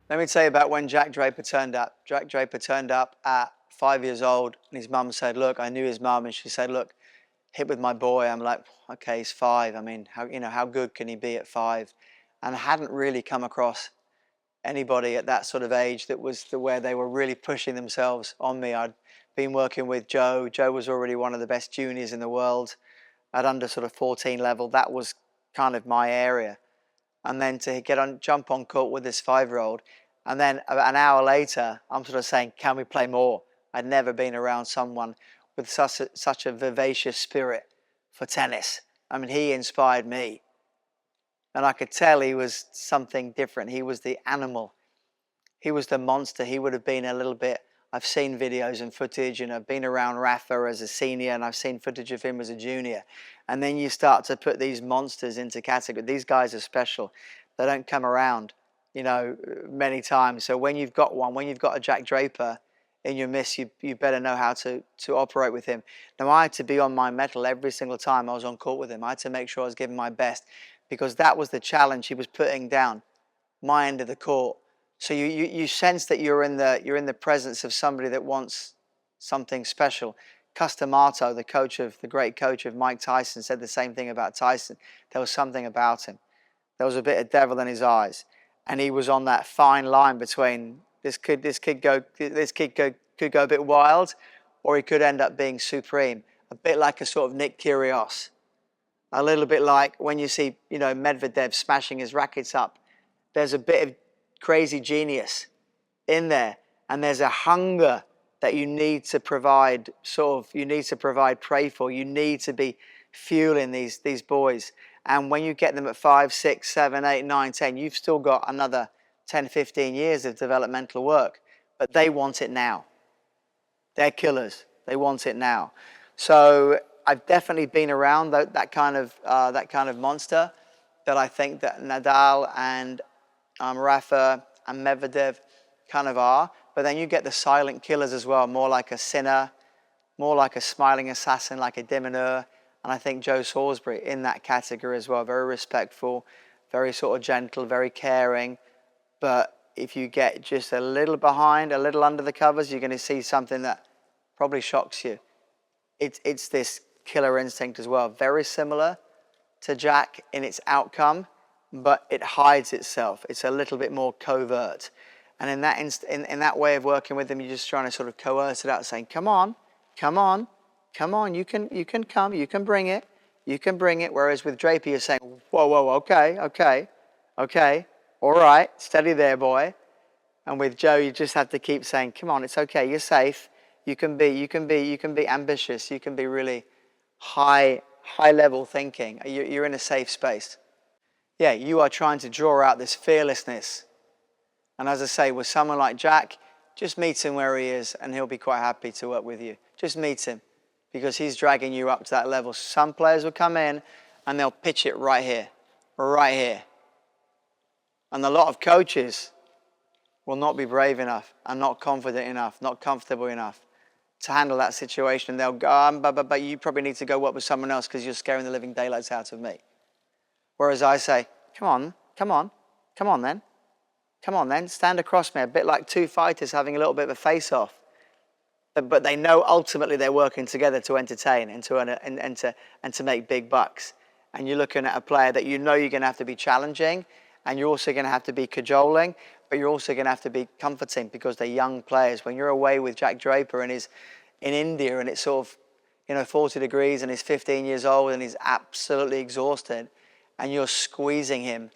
Let me tell you about when Jack Draper turned up. Jack Draper turned up at 5 years old, and his mum said, look, I knew his mum, and she said, look, hit with my boy. I'm like, okay, he's 5. I mean, how good can he be at 5? And I hadn't really come across anybody at that sort of age that was where they were really pushing themselves on me. I'd been working with Joe. Joe was already one of the best juniors in the world at under sort of 14 level. That was kind of my area. And then to jump on court with this 5-year-old, and then an hour later, I'm sort of saying, can we play more? I'd never been around someone with such a vivacious spirit for tennis. I mean, he inspired me. And I could tell he was something different. He was the animal. He was the monster. He would have been a little bit, I've seen videos and footage, and I've been around Rafa as a senior, and I've seen footage of him as a junior. And then you start to put these monsters into category. These guys are special. They don't come around, many times. So when you've got when you've got a Jack Draper in your midst, you better know how to operate with him. Now, I had to be on my mettle every single time I was on court with him. I had to make sure I was giving my best, because that was the challenge he was putting down, my end of the court. So you sense that you're in the presence of somebody that wants something special. Custamato, the great coach of Mike Tyson, said the same thing about Tyson. There was something about him. There was a bit of devil in his eyes, and he was on that fine line between this kid could go a bit wild, or he could end up being supreme. A bit like a sort of Nick Kyrgios. A little bit like when you see Medvedev smashing his rackets up. There's a bit of crazy genius in there, and there's a hunger that you need to provide prey for. You need to be fueling these boys, and when you get them at 5, 6, 7, 8, 9, 10, you've still got another 10, 15 years of developmental work, but they want it now. They're killers. They want it now. So I've definitely been around that kind of monster that I think that Nadal and Rafa and Medvedev kind of are. But then you get the silent killers as well, more like a Sinner, more like a smiling assassin, like a Dimoneur. And I think Joe Salisbury in that category as well. Very respectful, very sort of gentle, very caring. But if you get just a little behind, a little under the covers, you're going to see something that probably shocks you. It's this killer instinct as well. Very similar to Jack in its outcome, but it hides itself. It's a little bit more covert. And in that way of working with them, you're just trying to sort of coerce it out, saying, come on, you can come, you can bring it. Whereas with Draper, you're saying, whoa, okay, all right, steady there, boy. And with Joe, you just have to keep saying, come on, it's okay, you're safe. You can be ambitious. You can be really high level thinking. You're in a safe space. Yeah, you are trying to draw out this fearlessness. And as I say, with someone like Jack, just meet him where he is and he'll be quite happy to work with you. Just meet him, because he's dragging you up to that level. Some players will come in and they'll pitch it right here. And a lot of coaches will not be brave enough and not confident enough, not comfortable enough to handle that situation. They'll go, but you probably need to go work with someone else because you're scaring the living daylights out of me. Whereas I say, come on then, stand across me, a bit like two fighters having a little bit of a face-off. But they know ultimately they're working together to entertain and to make big bucks. And you're looking at a player that you know you're going to have to be challenging, and you're also going to have to be cajoling, but you're also going to have to be comforting, because they're young players. When you're away with Jack Draper and he's in India and it's sort of 40 degrees and he's 15 years old and he's absolutely exhausted, and you're squeezing him,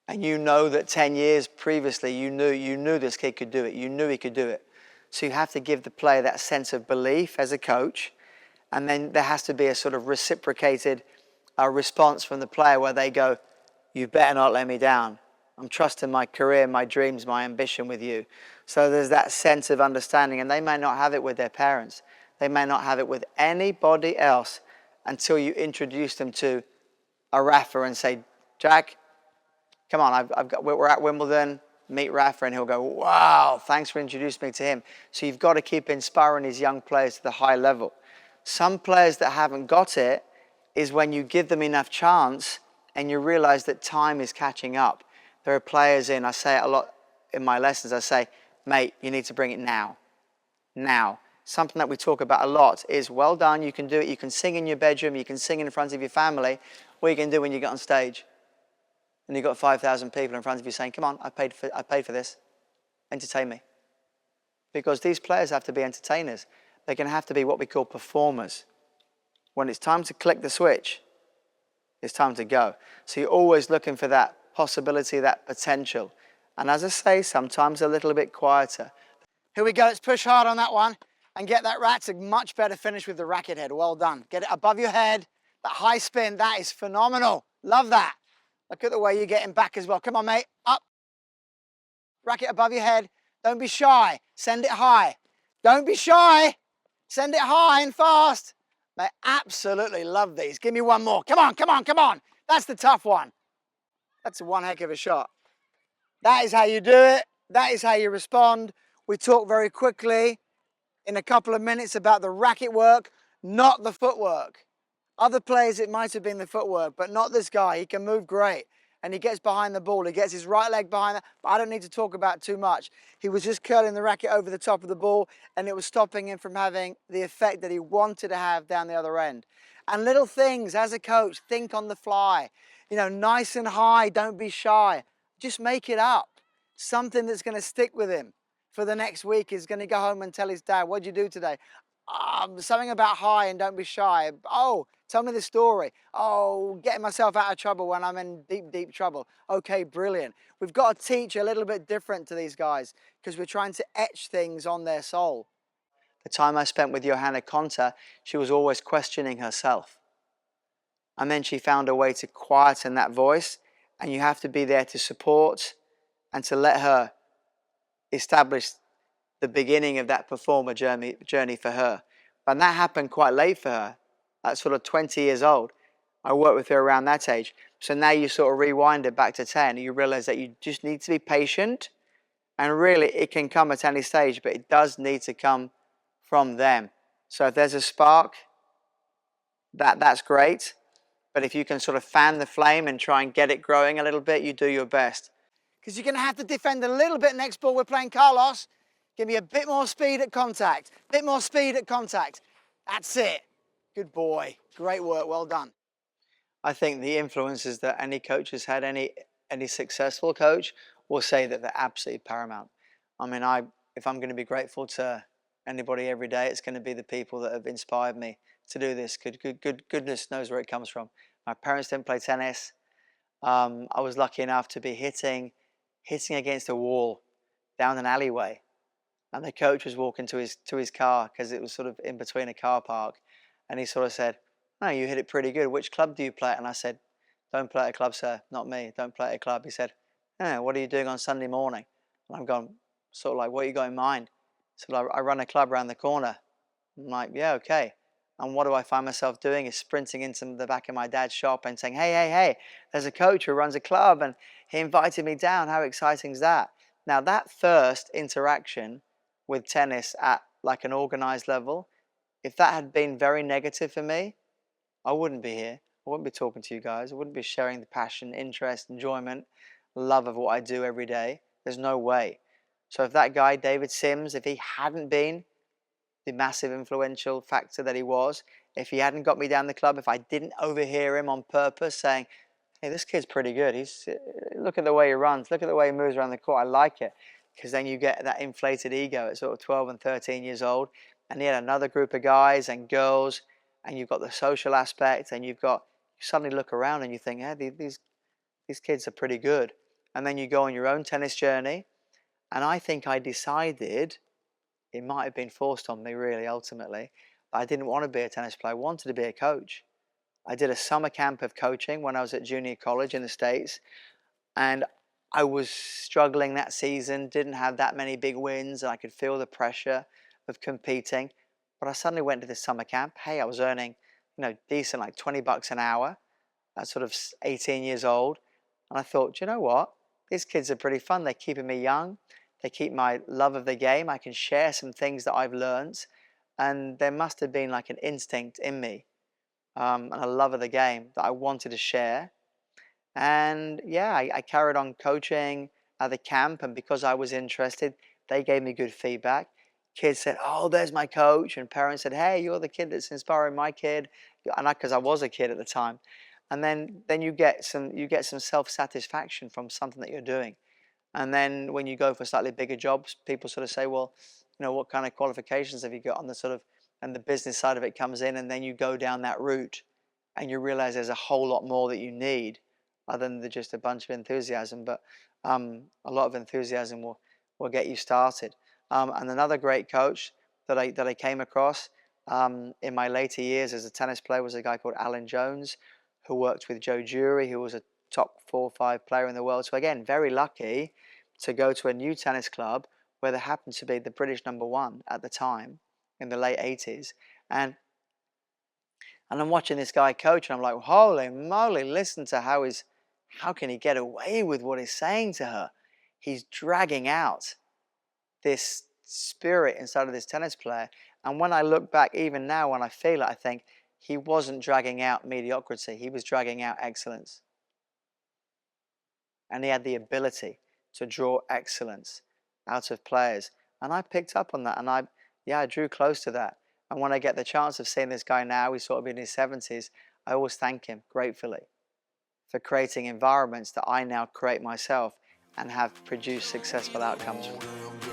and you know that 10 years previously you knew this kid could do it. You knew he could do it. So you have to give the player that sense of belief as a coach, and then there has to be a sort of reciprocated response from the player where they go, you better not let me down. I'm trusting my career, my dreams, my ambition with you. So there's that sense of understanding, and they may not have it with their parents. They may not have it with anybody else until you introduce them to a Rafa and say, Jack, come on, we're at Wimbledon, meet Rafa, and he'll go, wow, thanks for introducing me to him. So you've got to keep inspiring these young players to the high level. Some players that haven't got it is when you give them enough chance and you realize that time is catching up. There are players I say it a lot in my lessons, I say, mate, you need to bring it now. Now. Something that we talk about a lot is, well done, you can do it. You can sing in your bedroom, you can sing in front of your family. What you can do when you get on stage and you've got 5,000 people in front of you saying, come on, I paid for this. Entertain me. Because these players have to be entertainers. They're going to have to be what we call performers. When it's time to click the switch, it's time to go. So you're always looking for that possibility, that potential. And as I say, sometimes a little bit quieter. Here we go, let's push hard on that one and get that rat to much better finish with the racket head. Well done. Get it above your head. That high spin, that is phenomenal. Love that. Look at the way you're getting back as well. Come on, mate. Up. Racket above your head. Don't be shy. Send it high. Don't be shy. Send it high and fast. Mate, absolutely love these. Give me one more. Come on, come on, come on. That's the tough one. That's one heck of a shot. That is how you do it. That is how you respond. We talk very quickly in a couple of minutes about the racket work, not the footwork. Other players, it might have been the footwork, but not this guy. He can move great. And he gets behind the ball. He gets his right leg behind that. But I don't need to talk about too much. He was just curling the racket over the top of the ball, and it was stopping him from having the effect that he wanted to have down the other end. And little things, as a coach, think on the fly. You know, nice and high, don't be shy. Just make it up. Something that's going to stick with him for the next week. Is going to go home and tell his dad, what'd you do today? Something about high and don't be shy. Oh, tell me the story. Oh, getting myself out of trouble when I'm in deep, deep trouble. Okay, brilliant. We've got to teach a little bit different to these guys because we're trying to etch things on their soul. The time I spent with Johanna Konta, she was always questioning herself. And then she found a way to quieten that voice, and you have to be there to support and to let her establish the beginning of that performer journey for her. And that happened quite late for her, at sort of 20 years old. I worked with her around that age. So now you sort of rewind it back to 10, and you realize that you just need to be patient, and really it can come at any stage, but it does need to come from them. So if there's a spark, that's great. But if you can sort of fan the flame and try and get it growing a little bit, you do your best. Because you're going to have to defend a little bit next ball. We're playing Carlos. Give me a bit more speed at contact. Bit more speed at contact. That's it. Good boy. Great work. Well done. I think the influences that any coach has had, any successful coach, will say that they're absolutely paramount. I mean, if I'm going to be grateful to anybody every day, it's going to be the people that have inspired me to do this. Goodness knows where it comes from. My parents didn't play tennis. I was lucky enough to be hitting against a wall down an alleyway, and the coach was walking to his car because it was sort of in between a car park, and he sort of said, "No, you hit it pretty good. Which club do you play at?" And I said, "Don't play at a club, sir. Not me. Don't play at a club." He said, "What are you doing on Sunday morning?" And I'm going, sort of like, "What you got in mind?" So I run a club around the corner. I'm like, "Yeah, okay." And what do I find myself doing is sprinting into the back of my dad's shop and saying, hey, there's a coach who runs a club and he invited me down. How exciting is that? Now that first interaction with tennis at like an organized level, if that had been very negative for me, I wouldn't be here. I wouldn't be talking to you guys. I wouldn't be sharing the passion, interest, enjoyment, love of what I do every day. There's no way. So if that guy, David Sims, if he hadn't been the massive influential factor that he was, if he hadn't got me down the club, if I didn't overhear him on purpose saying, hey, this kid's pretty good. Look at the way he runs. Look at the way he moves around the court. I like it. Because then you get that inflated ego at sort of 12 and 13 years old. And you had another group of guys and girls, and you've got the social aspect, and you suddenly look around and you think, yeah, these kids are pretty good. And then you go on your own tennis journey. And I think I decided, it might have been forced on me really ultimately, but I didn't want to be a tennis player. I wanted to be a coach. I did a summer camp of coaching when I was at junior college in the States, and I was struggling that season, didn't have that many big wins, and I could feel the pressure of competing. But I suddenly went to this summer camp. Hey, I was earning, decent, like $20 an hour at sort of 18 years old. And I thought, you know what? These kids are pretty fun. They're keeping me young. They keep my love of the game. I can share some things that I've learned. And there must have been like an instinct in me and a love of the game that I wanted to share. And yeah, I carried on coaching at the camp, and because I was interested, they gave me good feedback. Kids said, "Oh, there's my coach," and parents said, "Hey, you're the kid that's inspiring my kid," and because I was a kid at the time. And then you get some self-satisfaction from something that you're doing. And then when you go for slightly bigger jobs, people sort of say, well, what kind of qualifications have you got on the sort of, and the business side of it comes in, and then you go down that route and you realize there's a whole lot more that you need other than just a bunch of enthusiasm. But a lot of enthusiasm will get you started. And another great coach that I came across in my later years as a tennis player was a guy called Alan Jones, who worked with Joe Jury, who was a top 4 or 5 player in the world. So again, very lucky to go to a new tennis club where there happened to be the British #1 at the time in the late 80s. And I'm watching this guy coach, and I'm like, holy moly, listen to how can he get away with what he's saying to her? He's dragging out this spirit inside of this tennis player. And when I look back, even now, when I feel it, I think he wasn't dragging out mediocrity. He was dragging out excellence. And he had the ability to draw excellence out of players. And I picked up on that, and I drew close to that. And when I get the chance of seeing this guy now, he's sort of in his 70s, I always thank him gratefully for creating environments that I now create myself and have produced successful outcomes from.